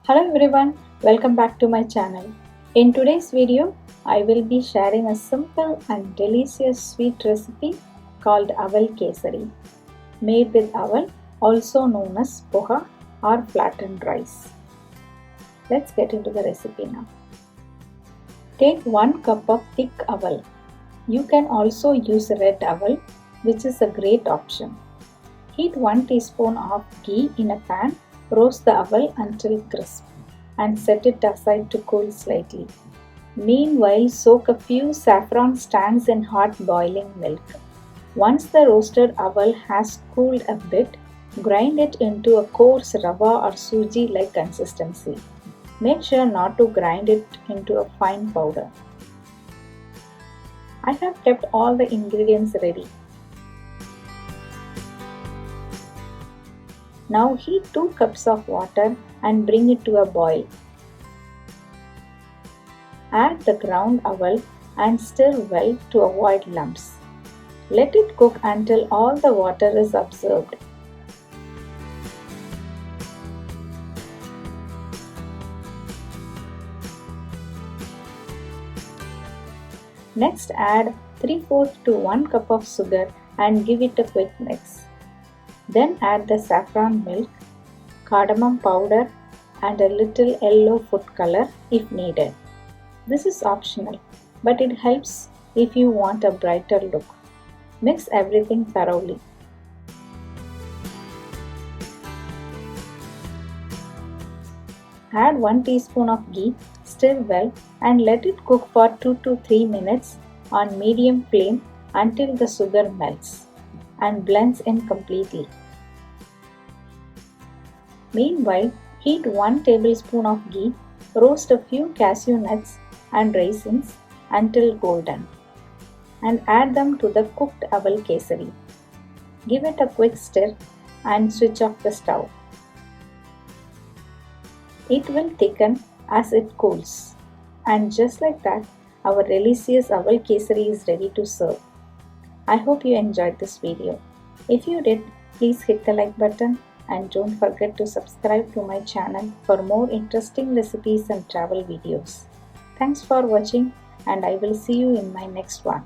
Hello everyone, welcome back to my channel. In today's video, I will be sharing a simple and delicious sweet recipe called Aval Kesari, made with aval, also known as poha or flattened rice. Let's get into the recipe now. Take 1 cup of thick aval. You can also use red aval, which is a great option. Heat 1 teaspoon of ghee in a pan. Roast the aval until crisp and set it aside to cool slightly. Meanwhile, soak a few saffron stands in hot boiling milk. Once the roasted aval has cooled a bit, grind it into a coarse rava or suji-like consistency. Make sure not to grind it into a fine powder. I have kept all the ingredients ready. Now heat 2 cups of water and bring it to a boil. Add the ground aval and stir well to avoid lumps. Let it cook until all the water is absorbed. Next add 3/4 to 1 cup of sugar and give it a quick mix. Then add the saffron milk, cardamom powder and a little yellow food color if needed. This is optional, but it helps if you want a brighter look. Mix everything thoroughly. Add 1 teaspoon of ghee, stir well and let it cook for 2 to 3 minutes on medium flame until the sugar melts and blends in completely. Meanwhile, heat 1 tablespoon of ghee, roast a few cashew nuts and raisins until golden and add them to the cooked aval kesari. Give it a quick stir and switch off the stove. It will thicken as it cools, and just like that, our delicious aval kesari is ready to serve. I hope you enjoyed this video. If you did, please hit the like button and don't forget to subscribe to my channel for more interesting recipes and travel videos. Thanks for watching and I will see you in my next one.